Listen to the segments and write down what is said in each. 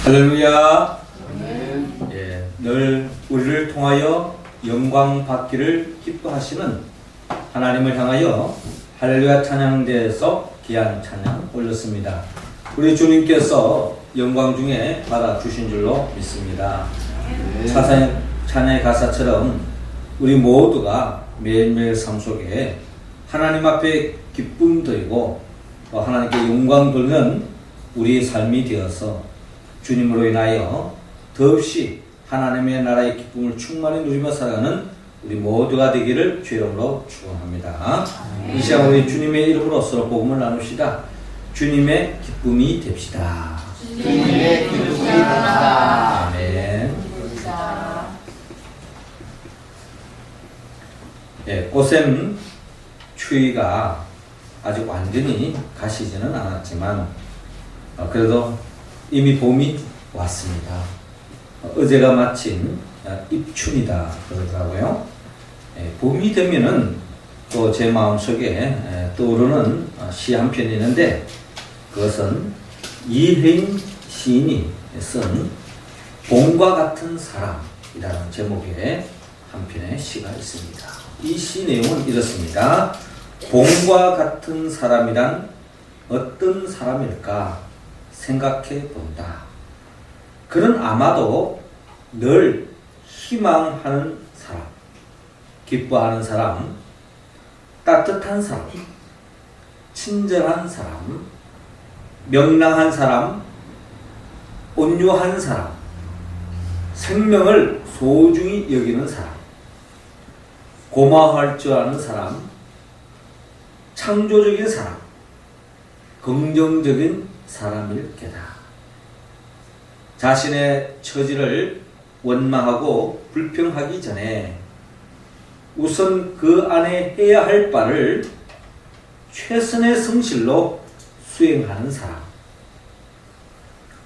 할렐루야. 예, 늘 우리를 통하여 영광 받기를 기뻐하시는 하나님을 향하여 할렐루야 찬양대에서 귀한 찬양 올렸습니다. 우리 주님께서 영광 중에 받아주신 줄로 믿습니다. 찬양의 가사처럼 우리 모두가 매일매일 삶 속에 하나님 앞에 기쁨 드리고 하나님께 영광 돌리는 우리의 삶이 되어서 주님으로 인하여 더없이 하나님의 나라의 기쁨을 충만히 누리며 살아가는 우리 모두가 되기를 주의 이름으로 축원합니다. 이 시간 우리 주님의 이름으로 서로 복음을 나눕시다. 주님의 기쁨이 됩시다. 주님의 기쁨이 됩시다. 아멘. 예, 꽃샘 추위가 아직 완전히 가시지는 않았지만 그래도 이미 봄이 왔습니다. 어제가 마침 입춘이다 그러더라고요. 봄이 되면은 또 제 마음속에 떠오르는 시 한 편이 있는데 그것은 이혜인 시인이 쓴 봄과 같은 사람이라는 제목의 한 편의 시가 있습니다. 이 시 내용은 이렇습니다. 봄과 같은 사람이란 어떤 사람일까 생각해 본다. 그는 아마도 늘 희망하는 사람, 기뻐하는 사람, 따뜻한 사람, 친절한 사람, 명랑한 사람, 온유한 사람, 생명을 소중히 여기는 사람, 고마워할 줄 아는 사람, 창조적인 사람, 긍정적인 사람일 게다. 자신의 처지를 원망하고 불평하기 전에 우선 그 안에 해야 할 바를 최선의 성실로 수행하는 사람.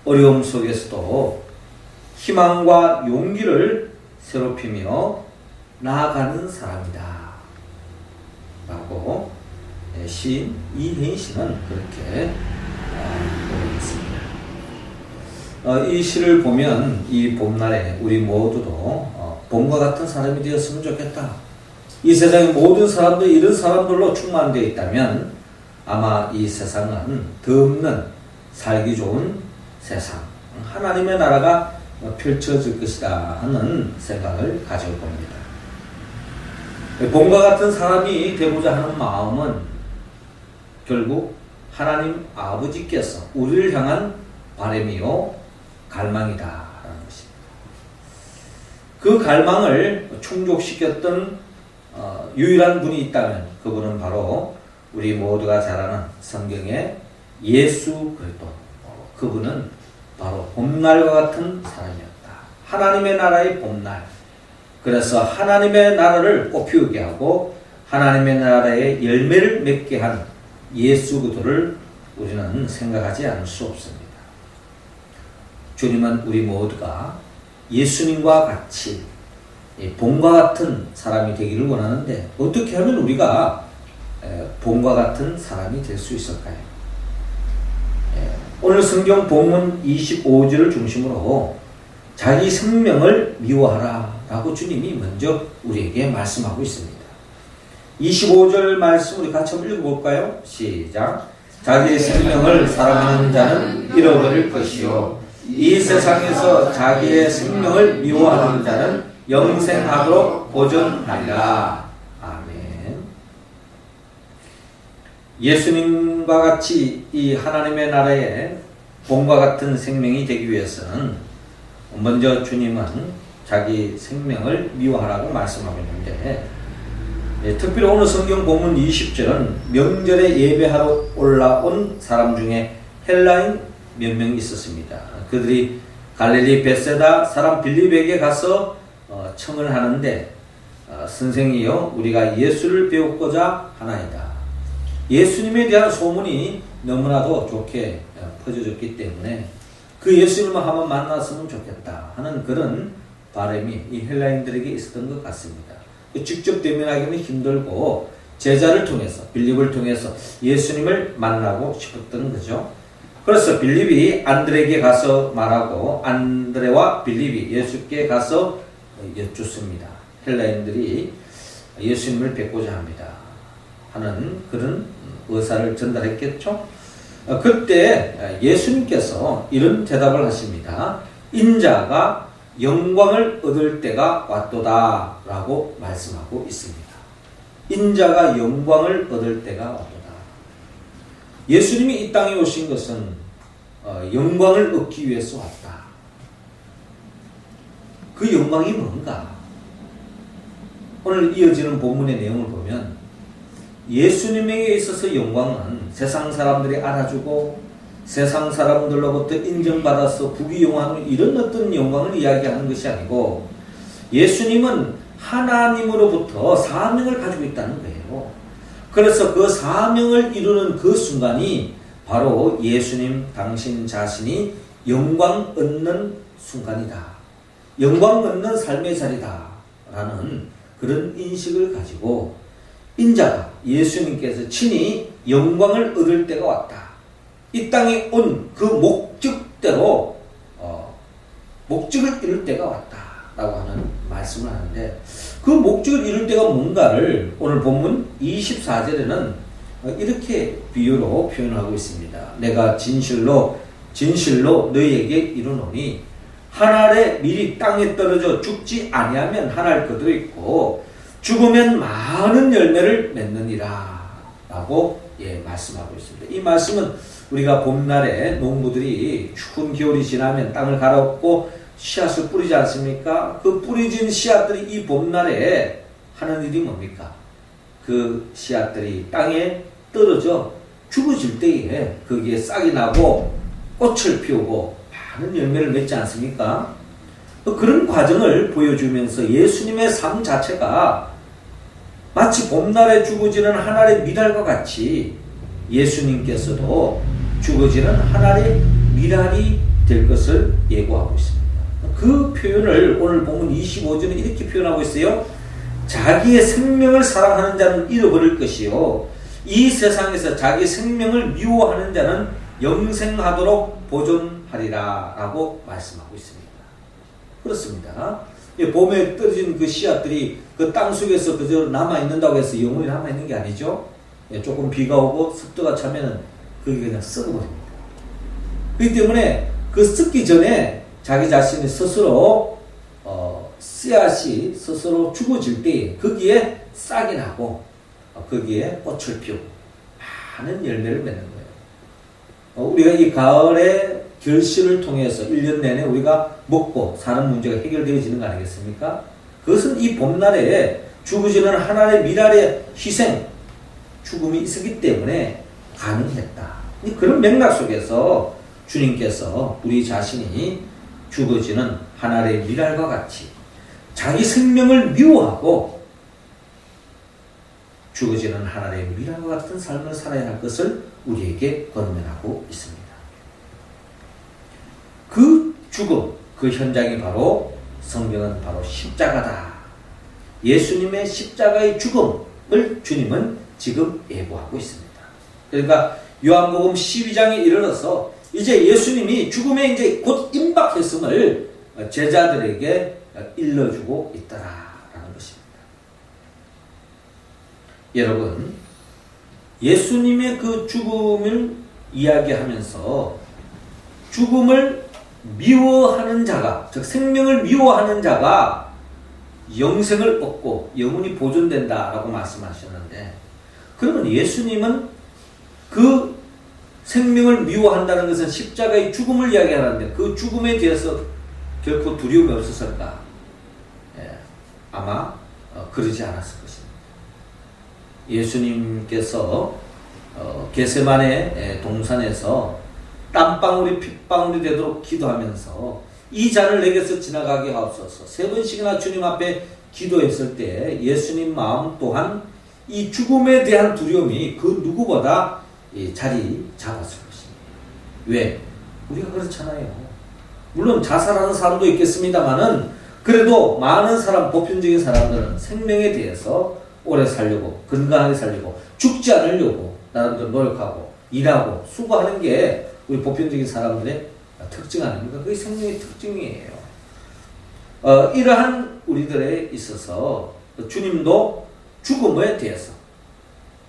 어려움 속에서도 희망과 용기를 새롭히며 나아가는 사람이다. 라고 시인 이혜인 씨는 그렇게 있습니다. 이 시를 보면 이 봄날에 우리 모두도 봄과 같은 사람이 되었으면 좋겠다. 이 세상의 모든 사람들 이런 사람들로 충만되어 있다면 아마 이 세상은 덧없는 살기 좋은 세상, 하나님의 나라가 펼쳐질 것이다 하는 생각을 가지고 봅니다. 봄과 같은 사람이 되고자 하는 마음은 결국 하나님 아버지께서 우리를 향한 바람이요 갈망이다라는 것입니다. 그 갈망을 충족시켰던 유일한 분이 있다면 그분은 바로 우리 모두가 잘 아는 성경의 예수 그리스도. 그분은 바로 봄날과 같은 사람이었다. 하나님의 나라의 봄날. 그래서 하나님의 나라를 꽃피우게 하고 하나님의 나라의 열매를 맺게 한 예수 그리스도를 우리는 생각하지 않을 수 없습니다. 주님은 우리 모두가 예수님과 같이 봄과 같은 사람이 되기를 원하는데 어떻게 하면 우리가 봄과 같은 사람이 될 수 있을까요? 오늘 성경 본문 25절을 중심으로 자기 생명을 미워하라 라고 주님이 먼저 우리에게 말씀하고 있습니다. 25절 말씀 우리 같이 한번 읽어볼까요? 시작. 자기 생명을 사랑하는 자는 잃어버릴 것이요 이 세상에서 자기의 생명을 미워하는 자는 영생하도록 보존하리라. 아멘. 예수님과 같이 이 하나님의 나라에 봄과 같은 생명이 되기 위해서는 먼저 주님은 자기 생명을 미워하라고 말씀하고 있는데 특별히 오늘 성경 본문 20절은 명절에 예배하러 올라온 사람 중에 헬라인 몇 명 있었습니다. 그들이 갈릴리 벳세다 사람 빌립에게 가서 청을 하는데 선생이여 우리가 예수를 배우고자 하나이다. 예수님에 대한 소문이 너무나도 좋게 퍼져졌기 때문에 그 예수님을 한번 만났으면 좋겠다 하는 그런 바람이 이 헬라인들에게 있었던 것 같습니다. 직접 대면하기는 힘들고 제자를 통해서 빌립을 통해서 예수님을 만나고 싶었던 거죠. 그래서 빌립이 안드레에게 가서 말하고 안드레와 빌립이 예수께 가서 여쭙습니다. 헬라인들이 예수님을 뵙고자 합니다 하는 그런 의사를 전달했겠죠. 그때 예수님께서 이런 대답을 하십니다. 인자가 영광을 얻을 때가 왔도다 라고 말씀하고 있습니다. 인자가 영광을 얻을 때가 왔도다. 예수님이 이 땅에 오신 것은 영광을 얻기 위해서 왔다. 그 영광이 뭔가? 오늘 이어지는 본문의 내용을 보면 예수님에게 있어서 영광은 세상 사람들이 알아주고 세상 사람들로부터 인정받아서 부귀영화하는 이런 어떤 영광을 이야기하는 것이 아니고 예수님은 하나님으로부터 사명을 가지고 있다는 거예요. 그래서 그 사명을 이루는 그 순간이 바로 예수님 당신 자신이 영광 얻는 순간이다. 영광 얻는 삶의 자리다. 라는 그런 인식을 가지고 인자가 예수님께서 친히 영광을 얻을 때가 왔다. 이 땅에 온 그 목적대로 목적을 이룰 때가 왔다 라고 하는 말씀을 하는데 그 목적을 이룰 때가 뭔가를 오늘 본문 24절에는 이렇게 비유로 표현하고 있습니다. 내가 진실로 너희에게 이르노니 한 알에 밀이 땅에 떨어져 죽지 아니하면 한 알 그대로 있고 죽으면 많은 열매를 맺느니라 라고 말씀하고 있습니다. 이 말씀은 우리가 봄날에 농부들이 추운 겨울이 지나면 땅을 갈아엎고 씨앗을 뿌리지 않습니까? 그 뿌려진 씨앗들이 이 봄날에 하는 일이 뭡니까? 그 씨앗들이 땅에 떨어져 죽어질 때에 거기에 싹이 나고 꽃을 피우고 많은 열매를 맺지 않습니까? 그런 과정을 보여주면서 예수님의 삶 자체가 마치 봄날에 죽어지는 한 알의 미랄과 같이 예수님께서도 죽어지는 한 알의 미랄이 될 것을 예고하고 있습니다. 그 표현을 오늘 본문 25절에 이렇게 표현하고 있어요. 자기의 생명을 사랑하는 자는 잃어버릴 것이요 이 세상에서 자기 생명을 미워하는 자는 영생하도록 보존하리라 라고 말씀하고 있습니다. 그렇습니다. 봄에 떨어진 그 씨앗들이 그 땅 속에서 그저 남아있는다고 해서 영원히 남아있는 게 아니죠. 조금 비가 오고 습도가 차면은 그게 그냥 썩어버립니다. 그렇기 때문에 그 썩기 전에 자기 자신이 스스로 씨앗이 스스로 죽어질 때 거기에 싹이 나고 거기에 꽃을 피우고 많은 열매를 맺는 거예요. 우리가 이 가을에 결실을 통해서 1년 내내 우리가 먹고 사는 문제가 해결되어지는 거 아니겠습니까? 그것은 이 봄날에 죽어지는 하나의 미랄의 희생, 죽음이 있었기 때문에 가능했다. 그런 맥락 속에서 주님께서 우리 자신이 죽어지는 하나의 미랄과 같이 자기 생명을 미워하고 죽어지는 하나의 미랄과 같은 삶을 살아야 할 것을 우리에게 권면하고 있습니다. 그 죽음, 그 현장이 바로 성경은 바로 십자가다. 예수님의 십자가의 죽음을 주님은 지금 예고하고 있습니다. 그러니까 요한복음 12장에 이르러서 이제 예수님이 죽음에 이제 곧 임박했음을 제자들에게 일러주고 있다라는 것입니다. 여러분, 예수님의 그 죽음을 이야기하면서 죽음을 미워하는 자가, 즉 생명을 미워하는 자가 영생을 얻고 영원히 보존된다라고 말씀하셨는데, 그러면 예수님은 그 생명을 미워한다는 것은 십자가의 죽음을 이야기하는데 그 죽음에 대해서 결코 두려움이 없었을까? 아마 그러지 않았을 것입니다. 예수님께서 겟세마네 동산에서 땀방울이 핏방울이 되도록 기도하면서 이 잔을 내게서 지나가게 하옵소서 3번씩이나 주님 앞에 기도했을 때 예수님 마음 또한 이 죽음에 대한 두려움이 그 누구보다 자리 잡았을 것입니다. 왜? 우리가 그렇잖아요. 물론 자살하는 사람도 있겠습니다만은 그래도 많은 사람, 보편적인 사람들은 생명에 대해서 오래 살려고, 건강하게 살려고, 죽지 않으려고 나름대로 노력하고 일하고 수고하는 게 우리 보편적인 사람들의 특징 아닙니까? 그게 생명의 특징이에요. 이러한 우리들에 있어서 주님도 죽음에 대해서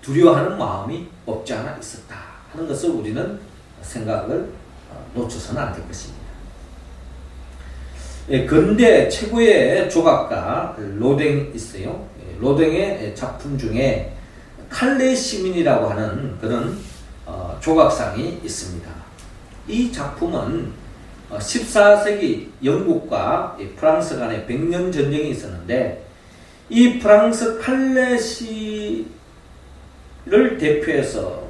두려워하는 마음이 없지 않아 있었다 하는 것을 우리는 생각을 놓쳐서는 안 될 것입니다. 근대 최고의 조각가 로댕 있어요. 로댕의 작품 중에 칼레 시민이라고 하는 그런 조각상이 있습니다. 이 작품은 14세기 영국과 프랑스 간의 100년 전쟁이 있었는데 이 프랑스 칼레시를 대표해서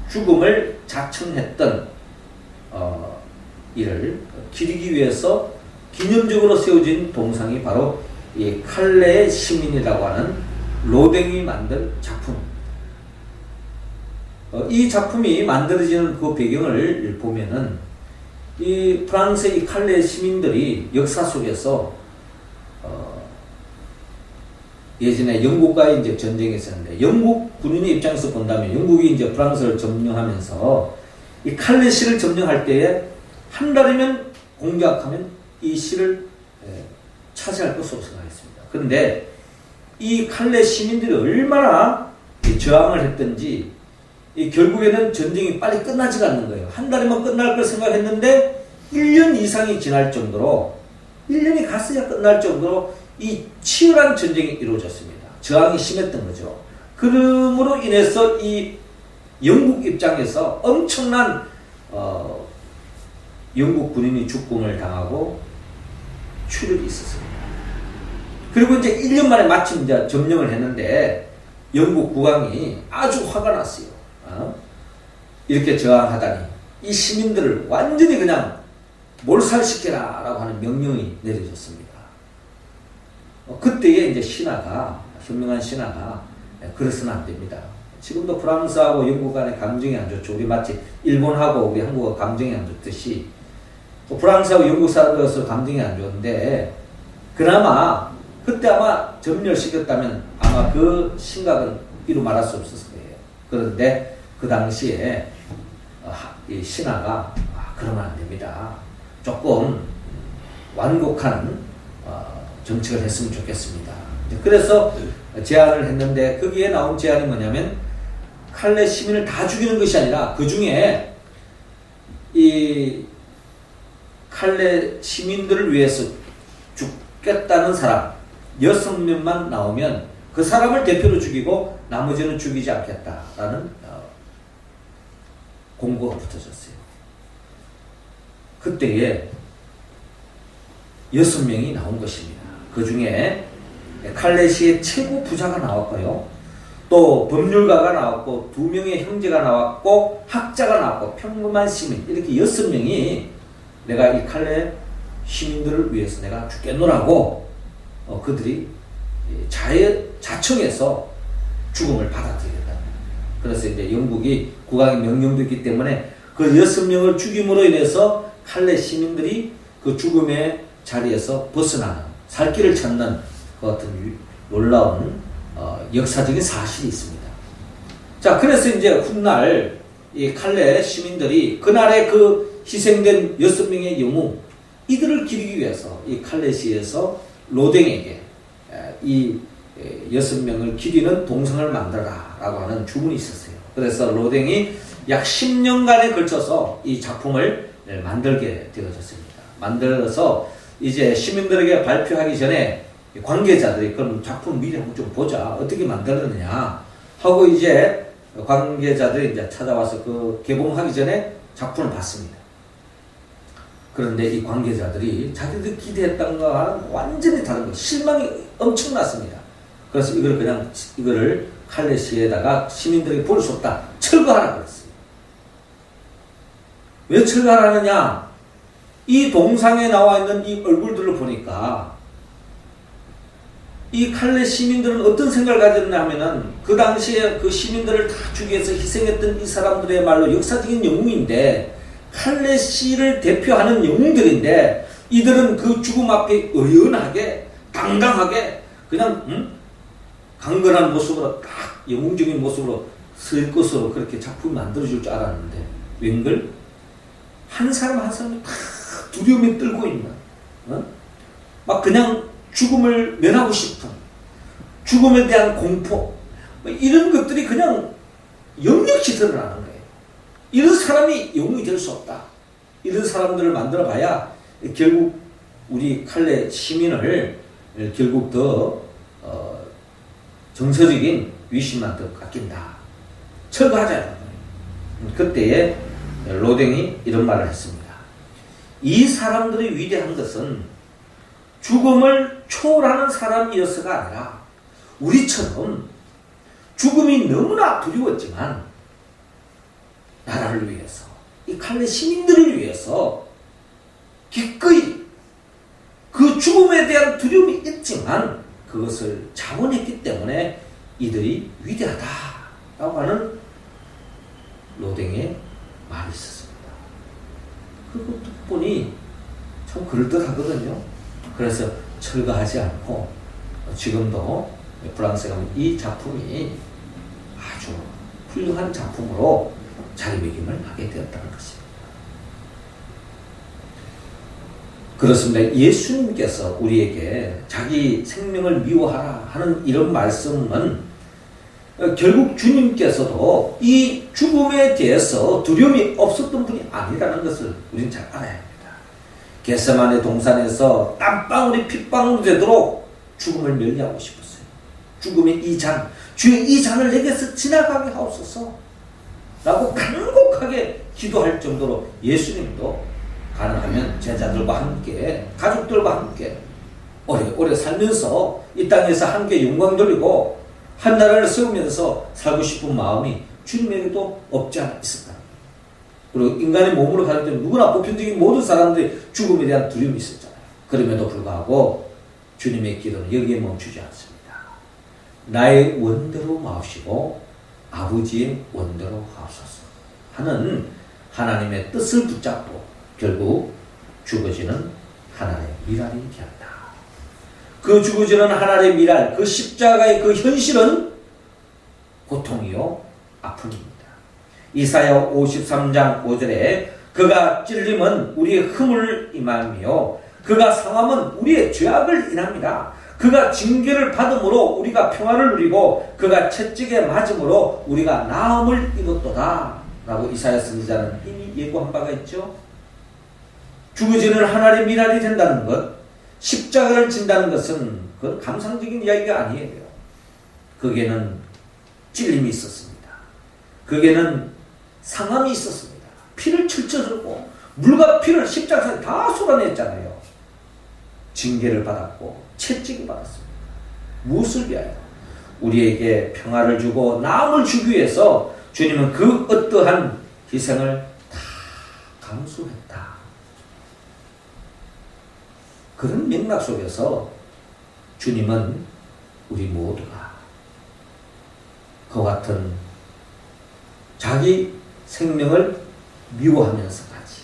죽음을 자청했던 이를 기리기 위해서 기념적으로 세워진 동상이 바로 이 칼레 시민이라고 하는 로댕이 만든 작품. 이 작품이 만들어지는 그 배경을 보면은 이 프랑스의 이 칼레 시민들이 역사 속에서 예전에 영국과의 이제 전쟁이 있었는데 영국 군인의 입장에서 본다면 영국이 이제 프랑스를 점령하면서 이 칼레 시를 점령할 때에 한 달이면 공격하면 이 시를 차지할 것으로 생각했습니다. 그런데 이 칼레 시민들이 얼마나 저항을 했던지 결국에는 전쟁이 빨리 끝나지가 않는 거예요. 한 달이면 끝날 걸 생각했는데 1년 이상이 지날 정도로 1년이 갔어야 끝날 정도로 이 치열한 전쟁이 이루어졌습니다. 저항이 심했던 거죠. 그러므로 인해서 이 영국 입장에서 엄청난 영국 군인이 죽음을 당하고 출혈이 있었습니다. 그리고 이제 1년 만에 마침 이제 점령을 했는데 영국 국왕이 아주 화가 났어요. 이렇게 저항하다니 이 시민들을 완전히 그냥 몰살시켜라 라고 하는 명령이 내려졌습니다. 그때에 이제 신하가, 현명한 신하가 그래서는 안 됩니다. 지금도 프랑스하고 영국 간의 감정이 안 좋죠. 우리 마치 일본하고 우리 한국과 감정이 안 좋듯이 또 프랑스하고 영국 사람들로서 감정이 안 좋은데 그나마 그때 아마 전멸시켰다면 아마 그 심각은 이루 말할 수 없었을 거예요. 그런데 그 당시에 이 신하가 그러면 안 됩니다. 조금 완곡한 정책을 했으면 좋겠습니다. 그래서 제안을 했는데 거기에 나온 제안이 뭐냐면 칼레 시민을 다 죽이는 것이 아니라 그 중에 이 칼레 시민들을 위해서 죽겠다는 사람 6명만 나오면 그 사람을 대표로 죽이고 나머지는 죽이지 않겠다라는 공고가 붙어졌어요. 그때에 6명이 나온 것입니다. 그 중에 칼레시의 최고 부자가 나왔고요. 또 법률가가 나왔고 2명의 형제가 나왔고 학자가 나왔고 평범한 시민 이렇게 6명이 내가 이 칼레 시민들을 위해서 내가 죽겠노라고 그들이 자청해서 죽음을 받아들이겠다. 그래서 이제 영국이 국왕의 명령도 있기 때문에 그 6명을 죽임으로 인해서 칼레 시민들이 그 죽음의 자리에서 벗어나는 살 길을 찾는 그 같은 놀라운 역사적인 사실이 있습니다. 자, 그래서 이제 훗날 이 칼레 시민들이 그날의 그 희생된 6명의 영웅 이들을 기리기 위해서 이 칼레시에서 로댕에게 이 6명을 기리는 동상을 만들어라 라고 하는 주문이 있었어요. 그래서 로댕이 약 10년간에 걸쳐서 이 작품을 만들게 되어졌습니다. 만들어서 이제 시민들에게 발표하기 전에 관계자들이 그럼 작품 미리 한번 좀 보자. 어떻게 만들었느냐 하고 이제 관계자들이 이제 찾아와서 그 개봉하기 전에 작품을 봤습니다. 그런데 이 관계자들이 자기들 기대했던 거와 완전히 다른 거, 실망이 엄청났습니다. 그래서 이거를 칼레시에다가 시민들에게 볼 수 없다. 철거하라 그랬어요. 왜 철거하느냐? 이 동상에 나와 있는 이 얼굴들을 보니까 이 칼레 시민들은 어떤 생각을 가졌냐 하면은 그 당시에 그 시민들을 다 죽이기 위해서 희생했던 이 사람들의 말로 역사적인 영웅인데 칼레시를 대표하는 영웅들인데 이들은 그 죽음 앞에 의연하게 당당하게 그냥 강건한 모습으로 딱 영웅적인 모습으로 설 것으로 그렇게 작품을 만들어줄 줄 알았는데 웬걸 한 사람 한 사람이 다 두려움에 떨고 있는, 막 그냥 죽음을 면하고 싶은, 죽음에 대한 공포, 이런 것들이 그냥 역력시 드러나는 거예요. 이런 사람이 영웅이 될 수 없다. 이런 사람들을 만들어 봐야 결국 우리 칼레 시민을 결국 더 정서적인 위신만 더 깎인다. 철거하자. 그때에 로댕이 이런 말을 했습니다. 이 사람들이 위대한 것은 죽음을 초월하는 사람이어서가 아니라 우리처럼 죽음이 너무나 두려웠지만 나라를 위해서, 이 칼레 시민들을 위해서 기꺼이 그 죽음에 대한 두려움이 있지만 그것을 자원했기 때문에 이들이 위대하다라고 하는 로댕의 말이 있었습니다. 그거 보니 참 그럴듯하거든요. 그래서 철거하지 않고 지금도 프랑스에 가면 이 작품이 아주 훌륭한 작품으로 자리매김을 하게 되었다는 것입니다. 그렇습니다. 예수님께서 우리에게 자기 생명을 미워하라 하는 이런 말씀은 결국 주님께서도 이 죽음에 대해서 두려움이 없었던 분이 아니라는 것을 우리는 잘 알아야 합니다. 겟세마네 동산에서 땀방울이 핏방울이 되도록 죽음을 멸리하고 싶었어요. 죽음의 이 잔, 주의 이 잔을 내게서 지나가게 하옵소서 라고 간곡하게 기도할 정도로 예수님도 가능하면 제자들과 함께, 가족들과 함께 오래오래 살면서 이 땅에서 함께 영광 돌리고 한 나라를 세우면서 살고 싶은 마음이 주님에게도 없지 않아 있었다. 그리고 인간의 몸으로 갈 때 누구나 보편적인 모든 사람들이 죽음에 대한 두려움이 있었잖아요. 그럼에도 불구하고 주님의 기도는 여기에 멈추지 않습니다. 나의 원대로 마옵시고 아버지의 원대로 하옵소서 하는 하나님의 뜻을 붙잡고 결국 죽어지는 하나님의 미랄이 되었다. 그 죽어지는 하나님의 미랄, 그 십자가의 그 현실은 고통이요 아픔입니다. 이사야 53장 5절에 그가 찔림은 우리의 흠을 임함이요 그가 상함은 우리의 죄악을 인합니다. 그가 징계를 받음으로 우리가 평화를 누리고 그가 채찍에 맞음으로 우리가 나음을 입었도다 라고 이사야 선지자는 이미 예고한 바가 있죠. 죽어지는 하나님의 미랄이 된다는 것, 십자가를 진다는 것은 그건 감상적인 이야기가 아니에요. 거기에는 찔림이 있었습니다. 거기에는 상함이 있었습니다. 피를 철철 흘고 물과 피를 십자가에 다 쏟아냈잖아요. 징계를 받았고 채찍을 받았습니다. 무엇을 위하여? 우리에게 평화를 주고 나음을 주기 위해서 주님은 그 어떠한 희생을 다 감수했다. 그런 맥락 속에서 주님은 우리 모두가 그와 같은 자기 생명을 미워하면서까지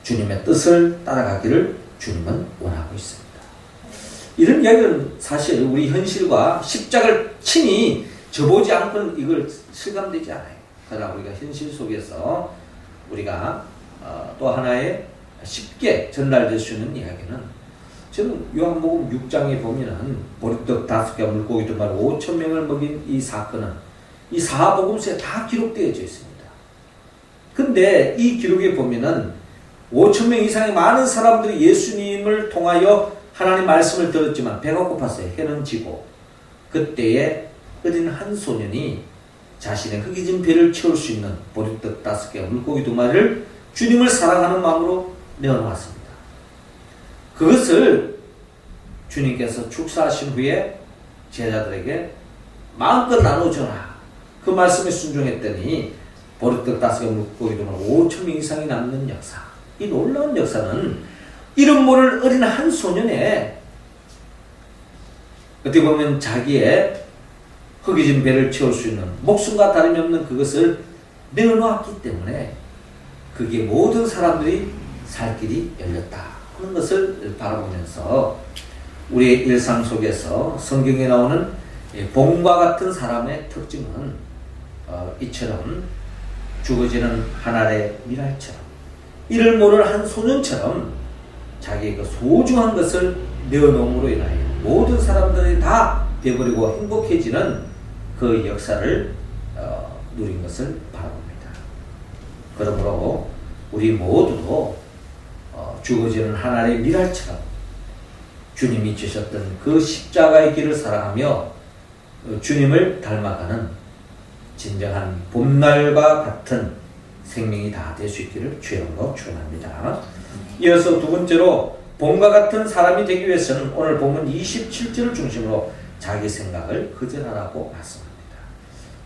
주님의 뜻을 따라가기를 주님은 원하고 있습니다. 이런 이야기는 사실 우리 현실과 십자가를 친히 접보지 않고는 이걸 실감되지 않아요. 그러나 우리가 현실 속에서 우리가 또 하나의 쉽게 전달될 수 있는 이야기는 저는 요한복음 6장에 보면은 보리떡 5개 물고기 2마리 5,000명을 먹인 이 사건은 이 사복음서에 다 기록되어져 있습니다. 근데 이 기록에 보면은 5,000명 이상의 많은 사람들이 예수님을 통하여 하나님 말씀을 들었지만 배가 고팠어요. 해는 지고 그때에 어린 한 소년이 자신의 흙이진 배를 채울 수 있는 보리떡 5개 물고기 2마리를 주님을 사랑하는 마음으로 내어놓았습니다. 그것을 주님께서 축사하신 후에 제자들에게 마음껏 나눠줘라. 그 말씀에 순종했더니 보리떡 5개 물고기 2마리 5,000명 이상이 남는 역사. 이 놀라운 역사는 이름 모를 어린 한 소년의 어떻게 보면 자기의 허기진 배를 채울 수 있는 목숨과 다름이 없는 그것을 내어놓았기 때문에 그게 모든 사람들이 살 길이 열렸다 하는 것을 바라보면서 우리의 일상 속에서 성경에 나오는 봄과 같은 사람의 특징은 이처럼 죽어지는 하나의 미랄처럼 이를 모를 한 소년처럼 자기의 그 소중한 것을 내어놓음으로 인하여 모든 사람들이 다 되버리고 행복해지는 그 역사를 누린 것을 바라봅니다. 그러므로 우리 모두도 죽어지는 하나의 미랄처럼 주님이 주셨던 그 십자가의 길을 사랑하며 주님을 닮아가는 진정한 봄날과 같은 생명이 다 될 수 있기를 주님으로 축원합니다. 이어서 두 번째로 봄과 같은 사람이 되기 위해서는 오늘 본문 27절을 중심으로 자기 생각을 거절하라고 말씀합니다.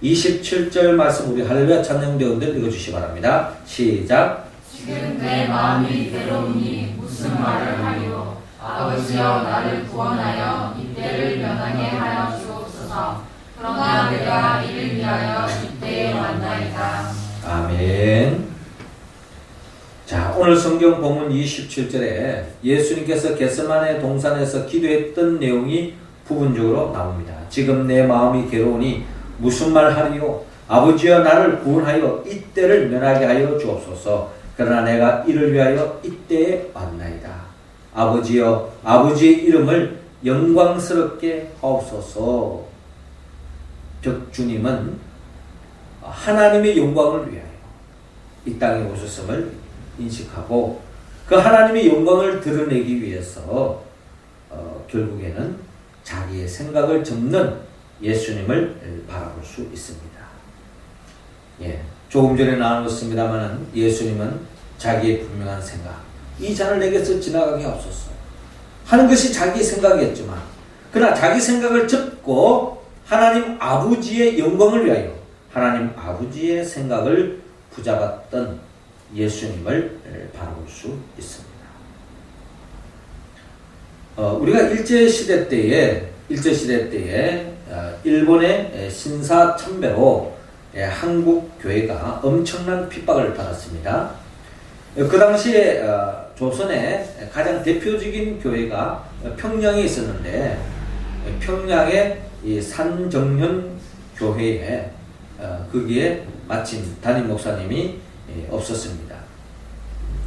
27절 말씀 우리 할렐루야 찬양대원들 읽어주시기 바랍니다. 시작. 지금 내 마음이 괴로우니 무슨 말을 하리요. 아버지여 나를 구원하여 이때를 면하게 하여 주옵소서. 그러나 내가 이를 위하여 이때에 왔나이다. 아멘. 자, 오늘 성경 본문 27절에 예수님께서 겟세마네 동산에서 기도했던 내용이 부분적으로 나옵니다. 지금 내 마음이 괴로우니 무슨 말 하리요. 아버지여 나를 구원하여 이때를 면하게 하여 주옵소서. 그러나 내가 이를 위하여 이때에 왔나이다. 아버지여 아버지의 이름을 영광스럽게 하옵소서. 즉 주님은 하나님의 영광을 위하여 이 땅에 오셨음을 인식하고 그 하나님의 영광을 드러내기 위해서 결국에는 자기의 생각을 접는 예수님을 바라볼 수 있습니다. 예, 조금 전에 나눴습니다만 예수님은 자기의 분명한 생각, 이 잔을 내게서 지나가게 하옵소서 하는 것이 자기의 생각이었지만 그러나 자기 생각을 접고 하나님 아버지의 영광을 위하여 하나님 아버지의 생각을 붙잡았던 예수님을 바라볼 수 있습니다. 우리가 일제시대 때에 일본의 신사참배로 한국 교회가 엄청난 핍박을 받았습니다. 그 당시에 조선의 가장 대표적인 교회가 평양에 있었는데 평양의 이 산정현 교회에 거기에 마침 담임 목사님이 없었습니다.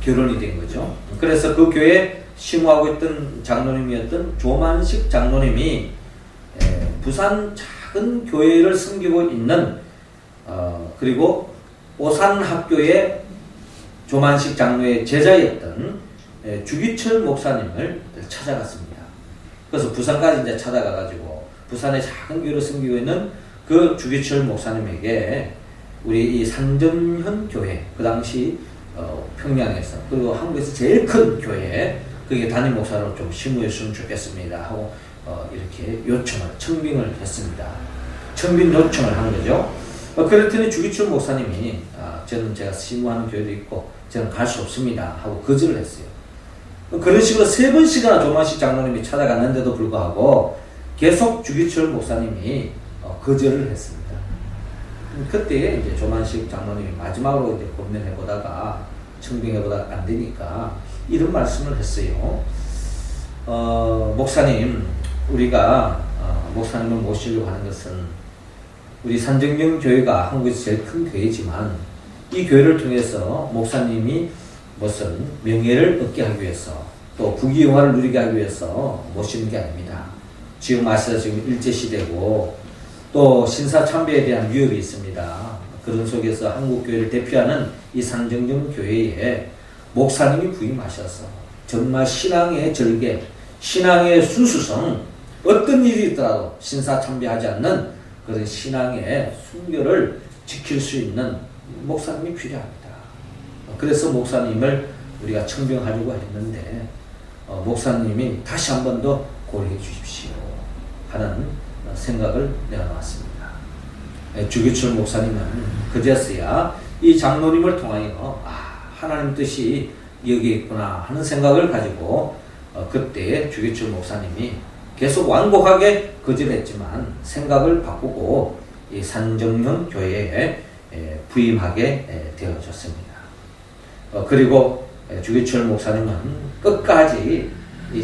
결혼이 된 거죠. 그래서 그 교회에 심호하고 있던 장로님이었던 조만식 장로님이 부산 작은 교회를 섬기고 있는 그리고 오산학교의 조만식 장로의 제자였던 주기철 목사님을 찾아갔습니다. 그래서 부산까지 이제 찾아가가지고 부산의 작은 교회를 섬기고 있는 그 주기철 목사님에게 우리 이 산정현 교회, 그 당시 평양에서 그리고 한국에서 제일 큰 교회, 그게 담임 목사로 좀 심우했으면 좋겠습니다 하고 이렇게 청빙을 했습니다. 청빙 요청을 한 거죠. 그랬더니 주기철 목사님이 저는 제가 심우하는 교회도 있고 저는 갈 수 없습니다 하고 거절을 했어요. 그런 식으로 3번씩이나 조만식 장로님이 찾아갔는데도 불구하고 계속 주기철 목사님이 거절을 했습니다. 그때 이제 조만식 장로님이 마지막으로 이제 고민해보다가 청빙해보다가 안 되니까 이런 말씀을 했어요. 목사님, 우리가 목사님을 모시려고 하는 것은 우리 산정경 교회가 한국에서 제일 큰 교회지만 이 교회를 통해서 목사님이 무슨 명예를 얻게 하기 위해서 또 부귀영화를 누리게 하기 위해서 모시는 게 아닙니다. 지금 아시다시피 일제시대고 또 신사참배에 대한 위협이 있습니다. 그런 속에서 한국교회를 대표하는 이 산정경 교회에 목사님이 부임하셔서 정말 신앙의 절개, 신앙의 순수성, 어떤 일이 있더라도 신사참배하지 않는 그런 신앙의 순결을 지킬 수 있는 목사님이 필요합니다. 그래서 목사님을 우리가 청빙하려고 했는데 목사님이 다시 한 번 더 고려해 주십시오 하는 생각을 내어놓았습니다. 주기철 목사님은 그제서야 이 장로님을 통하여 하나님 뜻이 여기 있구나 하는 생각을 가지고 그때 주기철 목사님이 계속 완곡하게 거절했지만 생각을 바꾸고 이 산정현 교회에 부임하게 되어졌습니다. 그리고 주기철 목사님은 끝까지 이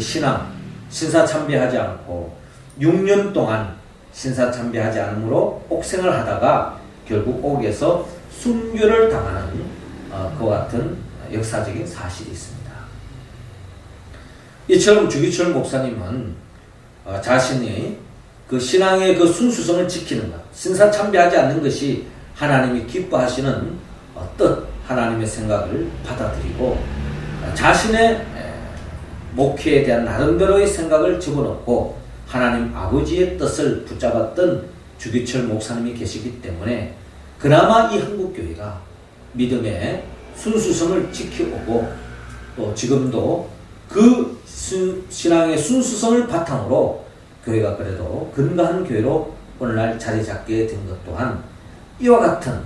신사참배하지 않고 6년 동안 신사참배하지 않으므로 옥생을 하다가 결국 옥에서 순교를 당하는 그와 같은 역사적인 사실이 있습니다. 이처럼 주기철 목사님은 자신이 그 신앙의 그 순수성을 지키는 것, 신사참배하지 않는 것이 하나님이 기뻐하시는 뜻, 하나님의 생각을 받아들이고 자신의 목회에 대한 나름대로의 생각을 집어넣고 하나님 아버지의 뜻을 붙잡았던 주기철 목사님이 계시기 때문에 그나마 이 한국교회가 믿음의 순수성을 지켜오고 또 지금도 그 신앙의 순수성을 바탕으로 교회가 그래도 근거한 교회로 오늘날 자리 잡게 된 것 또한 이와 같은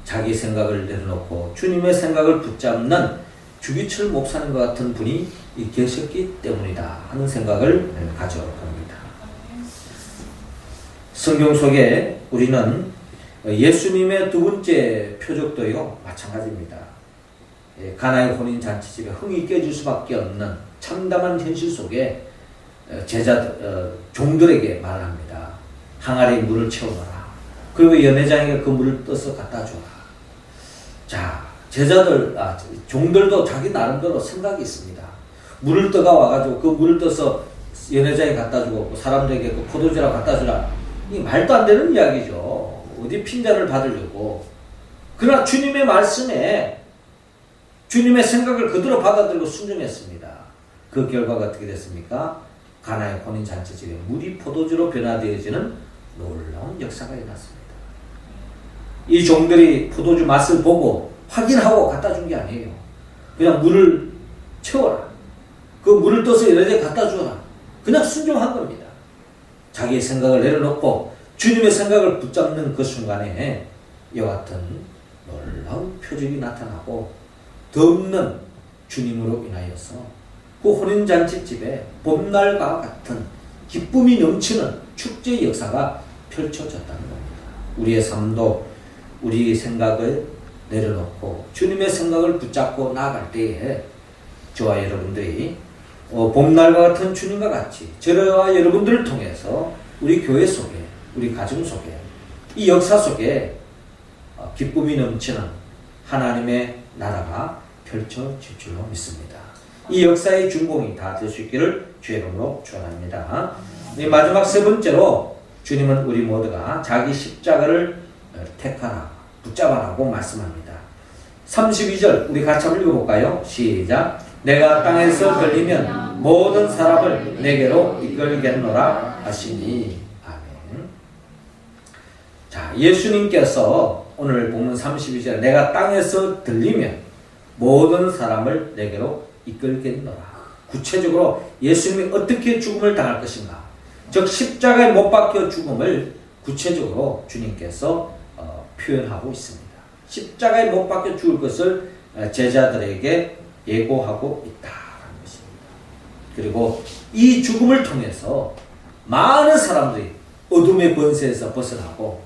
자기 생각을 내려놓고 주님의 생각을 붙잡는 주기철 목사님과 같은 분이 계셨기 때문이다 하는 생각을 가져봅니다. 성경 속에 우리는 예수님의 두 번째 표적도요 마찬가지입니다. 가나의 혼인잔치집에 흥이 깨질 수밖에 없는 참담한 현실 속에 종들에게 말합니다. 항아리에 물을 채워놔라. 그리고 연회장에게 그 물을 떠서 갖다 줘라. 자, 종들도 자기 나름대로 생각이 있습니다. 물을 떠가 와가지고 그 물을 떠서 연회장에 갖다 주고 사람들에게 그 포도주라 갖다 주라. 이 말도 안 되는 이야기죠. 어디 핀잔을 받으려고. 그러나 주님의 말씀에 주님의 생각을 그대로 받아들이고 순종했습니다. 그 결과가 어떻게 됐습니까? 가나의 혼인잔치집에 물이 포도주로 변화되어지는 놀라운 역사가 일어났습니다. 이 종들이 포도주 맛을 보고 확인하고 갖다 준 게 아니에요. 그냥 물을 채워라. 그 물을 떠서 여러 갖다 주어라. 그냥 순종한 겁니다. 자기의 생각을 내려놓고 주님의 생각을 붙잡는 그 순간에 이와 같은 놀라운 표적이 나타나고 덮는 주님으로 인하여서 그 혼인잔치집에 봄날과 같은 기쁨이 넘치는 축제의 역사가 펼쳐졌다는 겁니다. 우리의 삶도 우리의 생각을 내려놓고 주님의 생각을 붙잡고 나아갈 때에 저와 여러분들이 봄날과 같은 주님과 같이 저와 여러분들을 통해서 우리 교회 속에 우리 가정 속에 이 역사 속에 기쁨이 넘치는 하나님의 나라가 펼쳐질 줄로 믿습니다. 이 역사의 주인공이 다 될 수 있기를 주의 이름으로 축원합니다. 마지막 세 번째로 주님은 우리 모두가 자기 십자가를 택하라, 붙잡아라고 말씀합니다. 32절 우리 같이 한번 읽어볼까요? 시작. 내가 땅에서 걸리면 모든 사람을 내게로 이끌겠노라 하시니. 아멘. 자, 예수님께서 오늘 보면 32절 내가 땅에서 들리면 모든 사람을 내게로 이끌겠노라. 구체적으로 예수님이 어떻게 죽음을 당할 것인가, 즉 십자가에 못 박혀 죽음을 구체적으로 주님께서 표현하고 있습니다. 십자가에 못 박혀 죽을 것을 제자들에게 예고하고 있다는 것입니다. 그리고 이 죽음을 통해서 많은 사람들이 어둠의 권세에서 벗어나고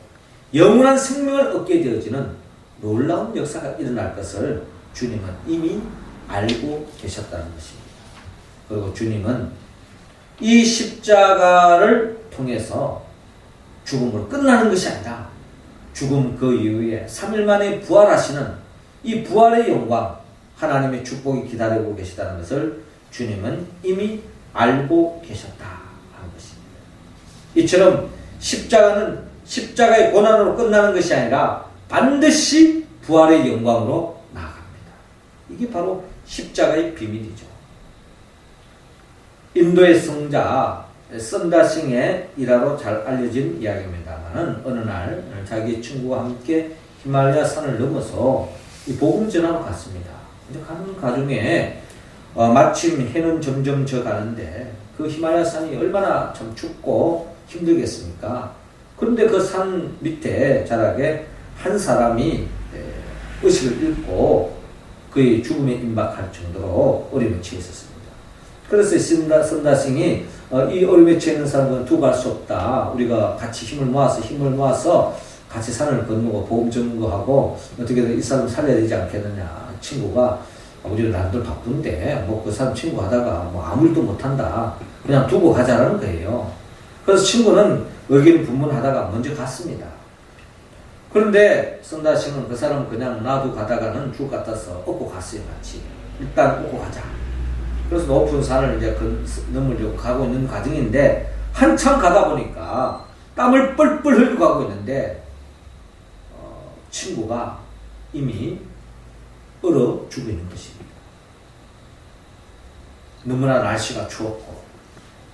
영원한 생명을 얻게 되어지는 놀라운 역사가 일어날 것을 주님은 이미 알고 계셨다는 것입니다. 그리고 주님은 이 십자가를 통해서 죽음으로 끝나는 것이 아니라 죽음 그 이후에 3일 만에 부활하시는 이 부활의 영광, 하나님의 축복이 기다리고 계시다는 것을 주님은 이미 알고 계셨다 하는 것입니다. 이처럼 십자가는 십자가의 고난으로 끝나는 것이 아니라 반드시 부활의 영광으로 나아갑니다. 이게 바로 십자가의 비밀이죠. 인도의 성자 썬다싱의 일화로 잘 알려진 이야기입니다만 어느 날 자기 친구와 함께 히말라야 산을 넘어서 이 복음 전하러 갔습니다. 이제 가는 가중에 마침 해는 점점 져가는데 그 히말라야 산이 얼마나 참 춥고 힘들겠습니까? 그런데 그 산 밑에 자락에 한 사람이 의식을 잃고 그의 죽음에 임박할 정도로 어려움에 처해 있었습니다. 그래서 썬다싱이 이 어려움에 처해 있는 사람은 두고 갈 수 없다. 우리가 같이 힘을 모아서 같이 산을 건너고 보험 전거하고 어떻게든 이 사람 살려야 되지 않겠느냐. 친구가 우리는 남들 바쁜데 뭐 그 사람 친구 하다가 뭐 아무 일도 못한다. 그냥 두고 가자라는 거예요. 그래서 친구는 의견 분분하다가 먼저 갔습니다. 그런데 선다싱은 그 사람 그냥 놔두 가다가는 죽을 것 같아서 업고 갔어요. 같이. 일단 업고 가자. 그래서 높은 산을 이제 넘으려고 가고 있는 과정인데 한참 가다 보니까 땀을 뻘뻘 흘리고 가고 있는데 친구가 이미 얼어 죽어 있는 것입니다. 너무나 날씨가 추웠고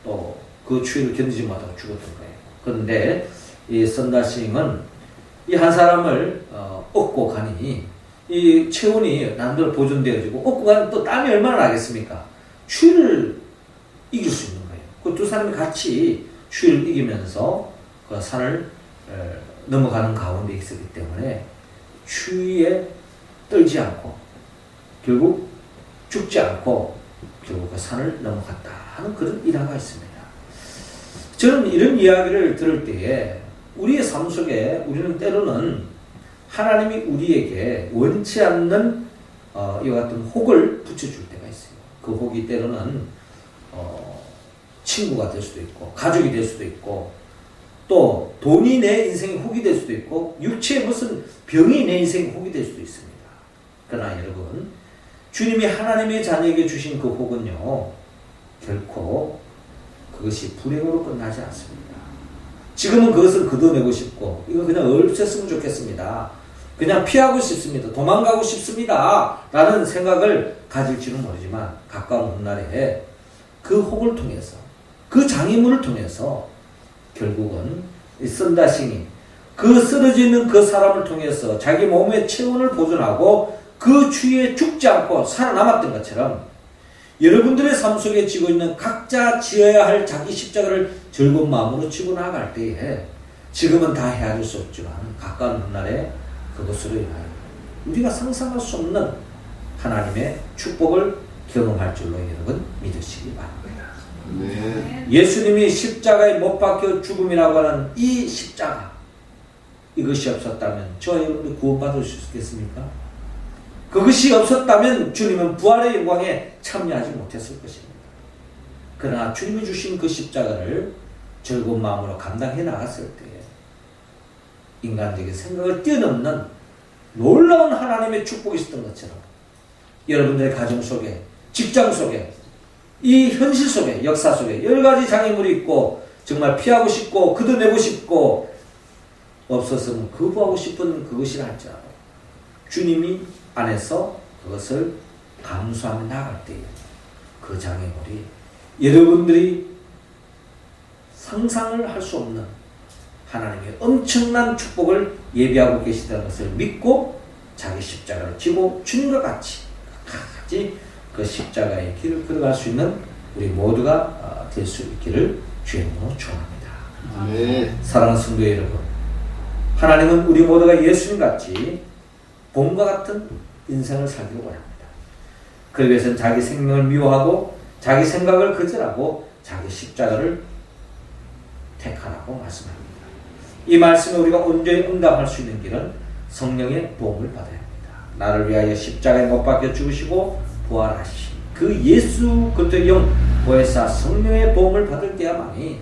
또 그 추위를 견디지 못하고 죽었던 거예요. 그런데 이 선다싱은 이 한 사람을 업고 가니 이 체온이 남들 보존되어지고 업고 가면 또 땀이 얼마나 나겠습니까? 추위를 이길 수 있는 거예요. 그 두 사람이 같이 추위를 이기면서 그 산을 넘어가는 가운데 있었기 때문에 추위에 떨지 않고 결국 죽지 않고 결국 그 산을 넘어갔다 하는 그런 일화가 있습니다. 저는 이런 이야기를 들을 때에 우리의 삶 속에 우리는 때로는 하나님이 우리에게 원치 않는 이와 같은 혹을 붙여줄 때가 있어요. 그 혹이 때로는 친구가 될 수도 있고 가족이 될 수도 있고 또 돈이 내 인생의 혹이 될 수도 있고 육체의 무슨 병이 내 인생의 혹이 될 수도 있습니다. 그러나 여러분 주님이 하나님의 자녀에게 주신 그 혹은요 결코 그것이 불행으로 끝나지 않습니다. 지금은 그것을 걷어내고 싶고 이거 그냥 없앴으면 좋겠습니다. 그냥 피하고 싶습니다. 도망가고 싶습니다. 라는 생각을 가질지는 모르지만 가까운 훗날에 그 혹을 통해서 그 장애물을 통해서 결국은 이 선다싱이 그 쓰러져 있는 그 사람을 통해서 자기 몸의 체온을 보존하고 그 추위에 죽지 않고 살아남았던 것처럼 여러분들의 삶 속에 지고 있는 각자 지어야 할 자기 십자가를 즐거운 마음으로 지고 나아갈 때에 지금은 다 헤아릴 수 없지만 가까운 훗날에 그것으로 인하여 우리가 상상할 수 없는 하나님의 축복을 경험할 줄로 여러분 믿으시기 바랍니다. 네. 예수님이 십자가에 못 박혀 죽음이라고 하는 이 십자가 이것이 없었다면 저와 여러분들 구원받을 수 있겠습니까? 그것이 없었다면 주님은 부활의 영광에 참여하지 못했을 것입니다. 그러나 주님이 주신 그 십자가를 즐거운 마음으로 감당해 나갔을 때 인간적인 생각을 뛰어넘는 놀라운 하나님의 축복이 있었던 것처럼 여러분들의 가정 속에 직장 속에 이 현실 속에 역사 속에 여러 가지 장애물이 있고 정말 피하고 싶고 걷어내고 싶고 없었으면 거부하고 싶은 그것이라 할지라도 주님이 안에서 그것을 감수하며 나갈 때에 그 장애물이 여러분들이 상상을 할 수 없는 하나님의 엄청난 축복을 예비하고 계시다는 것을 믿고 자기 십자가를 지고 주님과 같이 그 십자가의 길을 걸어갈 수 있는 우리 모두가 될 수 있기를 주의 이름으로 축원합니다. 네. 사랑하는 성도 여러분, 하나님은 우리 모두가 예수님같이 봄과 같은 인생을 살기를 원합니다. 그러기 위해서는 자기 생명을 미워하고 자기 생각을 거절하고 자기 십자가를 택하라고 말씀합니다. 이 말씀에 우리가 온전히 응답할 수 있는 길은 성령의 도움을 받아야 합니다. 나를 위하여 십자가에 못 박혀 죽으시고 부활하신 그 예수 그리스도의 영 보혜사 성령의 도움을 받을 때야만이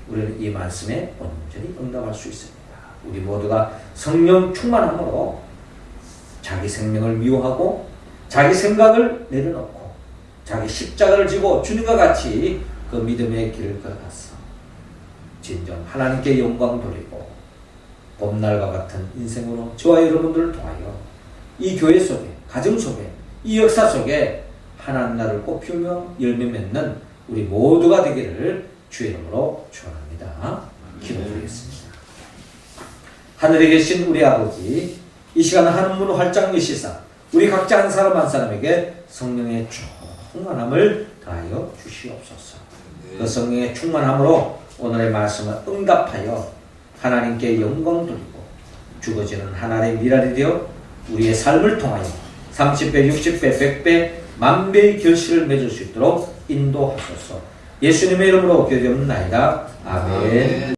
우리는 이 말씀에 온전히 응답할 수 있습니다. 우리 모두가 성령 충만함으로 자기 생명을 미워하고 자기 생각을 내려놓고 자기 십자가를 지고 주님과 같이 그 믿음의 길을 걸어갔어. 진정 하나님께 영광 돌리고 봄날과 같은 인생으로 저와 여러분들을 통하여 이 교회 속에 가정 속에 이 역사 속에 하나님 나라를 꽃피우며 열매 맺는 우리 모두가 되기를 주의 이름으로 축원합니다. 기도드리겠습니다. 하늘에 계신 우리 아버지, 이 시간 하늘문을 활짝 여시사 우리 각자 한 사람 한 사람에게 성령의 충만함을 더하여 주시옵소서. 그 성령의 충만함으로 오늘의 말씀을 응답하여 하나님께 영광 돌리고 죽어지는 하나님의 미랄이 되어 우리의 삶을 통하여 30배, 60배, 100배, 만배의 결실을 맺을 수 있도록 인도하소서. 예수님의 이름으로 기도드립니다. 아멘.